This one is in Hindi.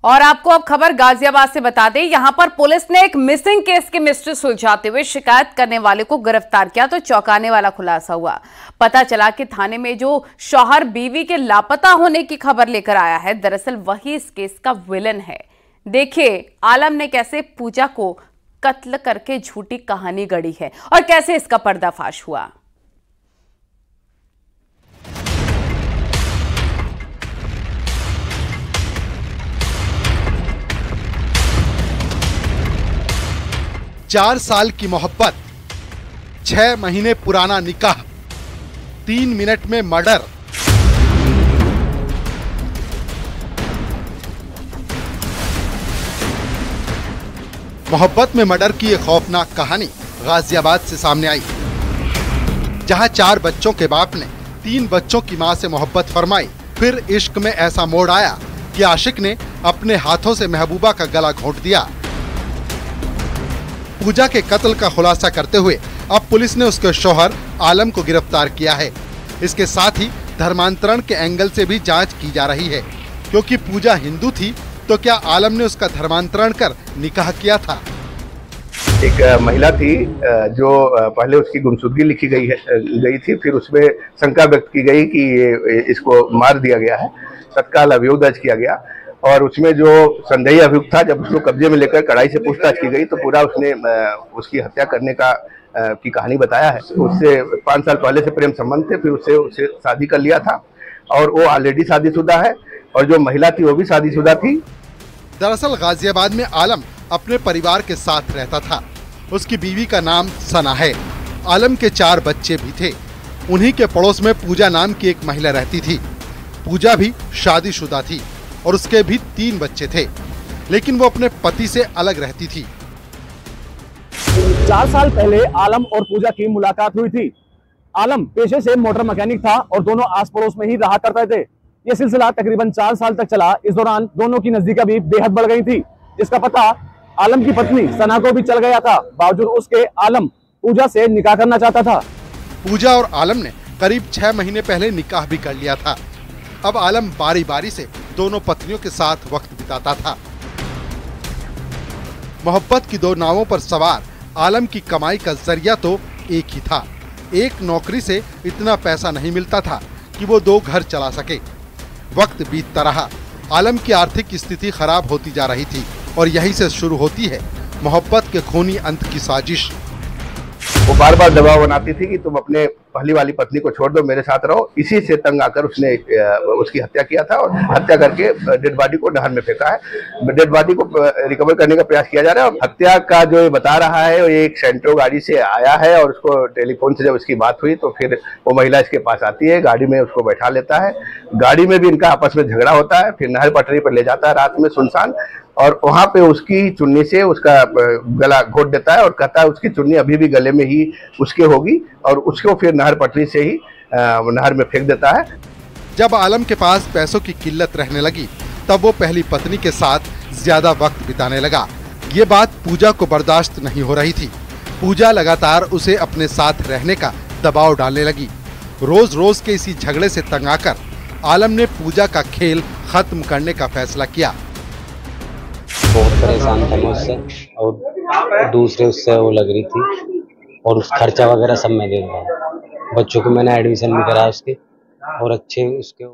और आपको अब खबर गाजियाबाद से बता दें, यहां पर पुलिस ने एक मिसिंग केस की मिस्ट्री सुलझाते हुए शिकायत करने वाले को गिरफ्तार किया तो चौंकाने वाला खुलासा हुआ। पता चला कि थाने में जो शौहर बीवी के लापता होने की खबर लेकर आया है, दरअसल वही इस केस का विलन है। देखिए आलम ने कैसे पूजा को कत्ल करके झूठी कहानी गढ़ी है और कैसे इसका पर्दाफाश हुआ। चार साल की मोहब्बत, 6 महीने पुराना निकाह, 3 मिनट में मर्डर। मोहब्बत में मर्डर की एक खौफनाक कहानी गाजियाबाद से सामने आई, जहां 4 बच्चों के बाप ने 3 बच्चों की मां से मोहब्बत फरमाई। फिर इश्क में ऐसा मोड़ आया कि आशिक ने अपने हाथों से महबूबा का गला घोंट दिया। पूजा के कत्ल का खुलासा करते हुए अब पुलिस ने उसके शौहर आलम को गिरफ्तार किया है। इसके साथ ही धर्मांतरण के एंगल से भी जांच की जा रही है, क्योंकि पूजा हिंदू थी तो क्या आलम ने उसका धर्मांतरण कर निकाह किया था। एक महिला थी जो पहले उसकी गुमशुदगी लिखी गई थी, फिर उसमें शंका व्यक्त की गई कि ये इसको मार दिया गया है। तत्काल अभियोग दर्ज किया गया और उसमें जो संदेही अभियुक्त था, जब उसको कब्जे में लेकर कड़ाई से पूछताछ की गई तो पूरा उसने उसकी हत्या करने की कहानी बताया है। उससे 5 साल पहले से प्रेम संबंध थे, फिर उससे शादी कर लिया था और वो ऑलरेडी शादीशुदा है और जो महिला थी वो भी शादीशुदा थी। दरअसल गाजियाबाद में आलम अपने परिवार के साथ रहता था। उसकी बीवी का नाम सना है। आलम के 4 बच्चे भी थे। उन्हीं के पड़ोस में पूजा नाम की एक महिला रहती थी। पूजा भी शादीशुदा थी और उसके भी 3 बच्चे थे, लेकिन वो अपने पति से अलग रहती थी। 4 साल पहले आलम और पूजा की मुलाकात हुई थी। आलम पेशे से मोटर मैकेनिक था और दोनों आस पड़ोस में ही रहा करते थे। ये सिलसिला तकरीबन 4 साल तक चला। इस दौरान दोनों की नजदीकी भी बेहद बढ़ गई थी, जिसका पता आलम की पत्नी सना को भी चल गया था। बावजूद उसके आलम पूजा से निकाह करना चाहता था। पूजा और आलम ने करीब 6 महीने पहले निकाह भी कर लिया था। अब आलम बारी बारी से दोनों पत्नियों के साथ वक्त बिताता था। मोहब्बत की 2 नावों पर सवार आलम की कमाई का जरिया तो एक ही था। एक नौकरी से इतना पैसा नहीं मिलता था कि वो 2 घर चला सके। वक्त बीतता रहा, आलम की आर्थिक स्थिति खराब होती जा रही थी और यहीं से शुरू होती है मोहब्बत के खूनी अंत की साजिश। वो बार बार दबाव बनाती थी कि तुम अपने पहली वाली पत्नी को छोड़ दो, मेरे साथ रहो। इसी से तंग आकर उसने उसकी हत्या किया था और हत्या करके डेड बॉडी को नहर में फेंका है। डेड बॉडी को रिकवर करने का प्रयास किया जा रहा है। और हत्या का जो ये बता रहा है, वो एक सेंट्रो गाड़ी से आया है और उसको टेलीफोन से जब इसकी बात हुई तो फिर वो महिला इसके पास आती है, गाड़ी में उसको बैठा लेता है। गाड़ी में भी इनका आपस में झगड़ा होता है। फिर नहर पटरी पर ले जाता है रात में सुनसान, और वहां पे उसकी चुन्नी से उसका गला घोट देता है और कहता है उसकी चुन्नी अभी भी गले में ही उसके होगी, और उसको फिर नहर पटरी से ही नहर में फेंक देता है। जब आलम के पास पैसों की किल्लत रहने लगी, तब वो पहली पत्नी के साथ ज्यादा वक्त बिताने लगा। ये बात पूजा को बर्दाश्त नहीं हो रही थी। पूजा लगातार उसे अपने साथ रहने का दबाव डालने लगी। रोज रोज के इसी झगड़े से तंग आकर आलम ने पूजा का खेल खत्म करने का फैसला किया। बहुत परेशान था मैं उससे, और दूसरे उससे वो लग रही थी, और उस खर्चा वगैरह सब मैं दे रहा हूँ। बच्चों को मैंने एडमिशन भी करा उसके, और अच्छे उसके